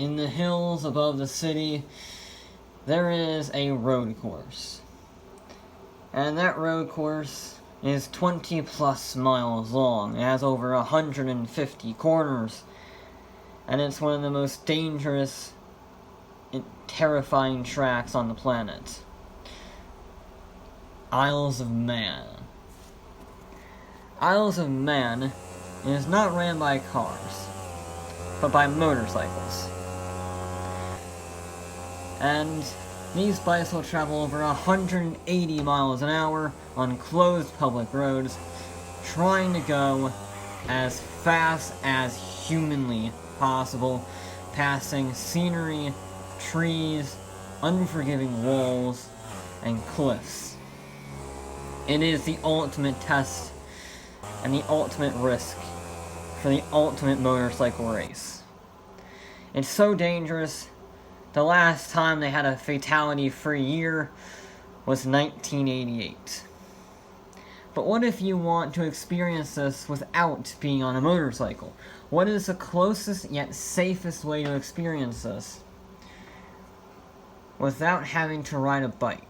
in the hills above the city, there is a road course. And that road course is 20 plus miles long. It has over 150 corners. And it's one of the most dangerous and terrifying tracks on the planet. Isles of Man. Isles of Man is not ran by cars, but by motorcycles. And these bikes will travel over 180 miles an hour on closed public roads, trying to go as fast as humanly possible, passing scenery, trees, unforgiving walls, and cliffs. It is the ultimate test and the ultimate risk for the ultimate motorcycle race. It's so dangerous. The last time they had a fatality-free year was 1988. But what if you want to experience this without being on a motorcycle? What is the closest yet safest way to experience this without having to ride a bike?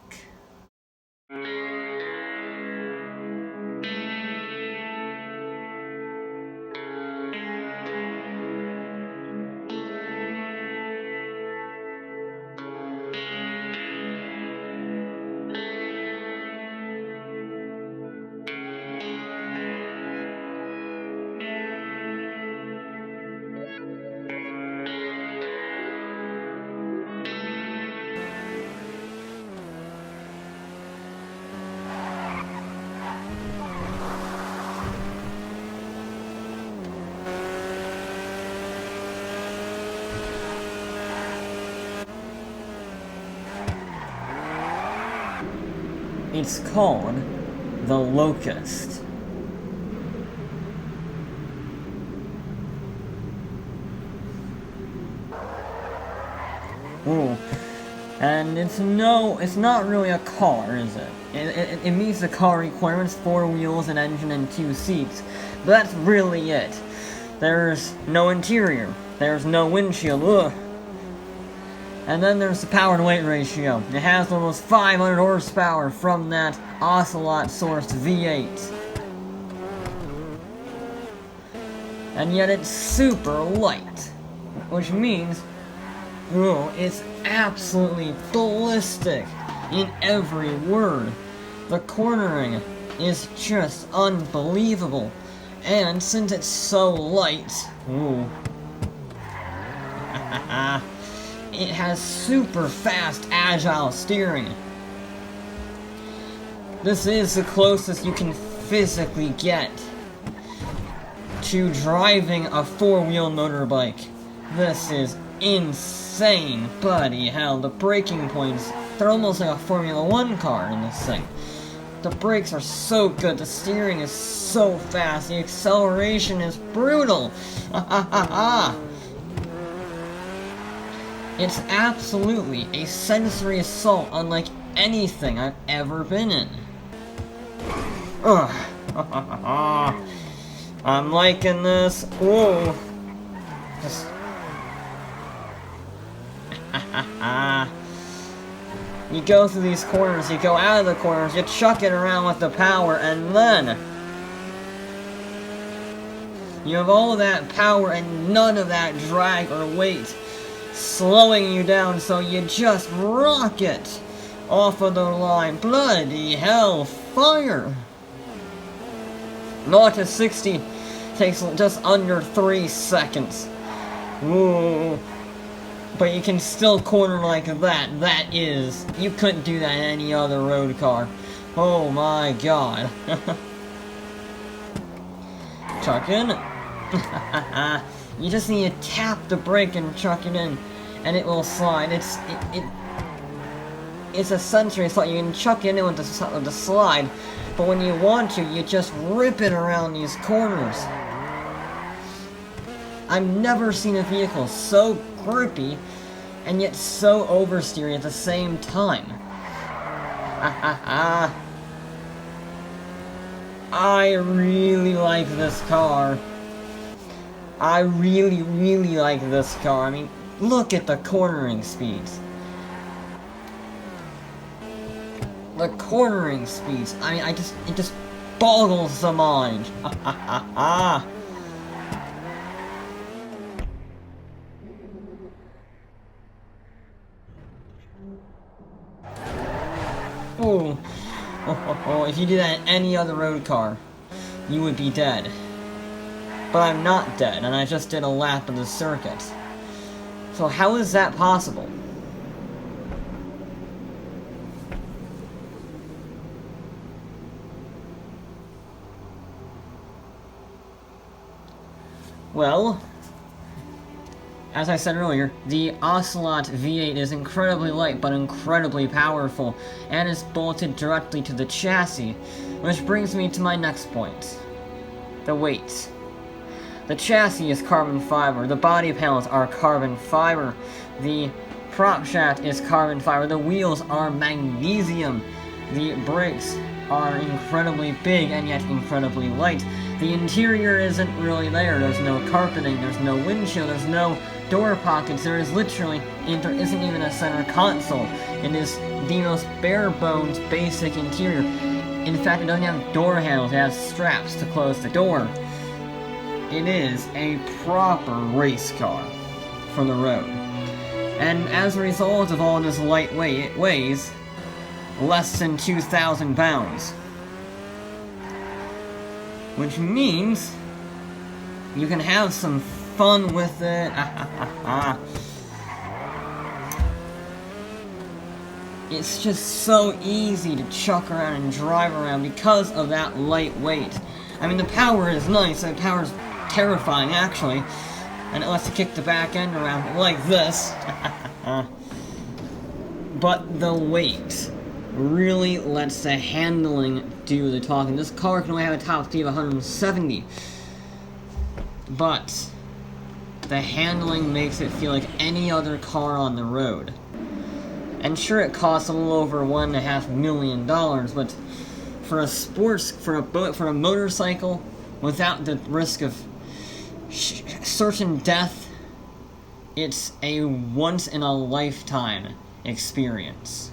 It's called the LOCUST. Ooh. And it's not really a car, is it? It meets the car requirements, 4 wheels, an engine, and 2 seats. But that's really it. There's no interior. There's no windshield. Ugh. And then there's the power to weight ratio. It has almost 500 horsepower from that Ocelot-sourced V8. And yet it's super light. Which means, it's absolutely ballistic in every word. The cornering is just unbelievable. And since it's so light, it has super fast, agile steering. This is the closest you can physically get to driving a 4-wheel motorbike. This is insane, buddy hell. The braking points, they're almost like a Formula 1 car in this thing. The brakes are so good, the steering is so fast, the acceleration is brutal. It's absolutely a sensory assault unlike anything I've ever been in. I'm liking this. Whoa. Just... You go through these corners, you go out of the corners, you chuck it around with the power, and then you have all that power and none of that drag or weight slowing you down, so you just rocket off of the line. Bloody hell, fire! 0 to 60 takes just under 3 seconds. Ooh. But you can still corner like that. That is, you couldn't do that in any other road car. Oh my god. Chuck in. You just need to tap the brake and chuck it in, and it will slide. It's a sensory assault. You can chuck it in with the slide, but when you want to, you just rip it around these corners. I've never seen a vehicle so grippy and yet so oversteering at the same time. I really like this car. I really like this car. I mean, Look at the cornering speeds. The cornering speeds. I mean, it just boggles the mind. Ha ha ha ha. Ooh. Oh, if you did that in any other road car, you would be dead. But I'm not dead, and I just did a lap of the circuit. So how is that possible? Well, as I said earlier, the Ocelot V8 is incredibly light but incredibly powerful, and is bolted directly to the chassis, which brings me to my next point. The weight. The chassis is carbon fiber, the body panels are carbon fiber, the prop shaft is carbon fiber, the wheels are magnesium, the brakes are incredibly big and yet incredibly light. The interior isn't really there. There's no carpeting, there's no windshield, there's no door pockets, there isn't even a center console. It is the most bare bones basic interior. In fact, it doesn't have door handles, it has straps to close the door. It is a proper race car for the road. And as a result of all this light weight, it weighs less than 2,000 pounds. Which means you can have some fun with it. It's just so easy to chuck around and drive around because of that light weight. I mean, the power is nice, the power is terrifying actually, and it lets you kick the back end around like this. But the weight really lets the handling do the talking. This car can only have a top speed of 170, but the handling makes it feel like any other car on the road. And sure, it costs a little over $1.5 million, but for a motorcycle, without the risk of certain death, it's a once-in-a-lifetime experience.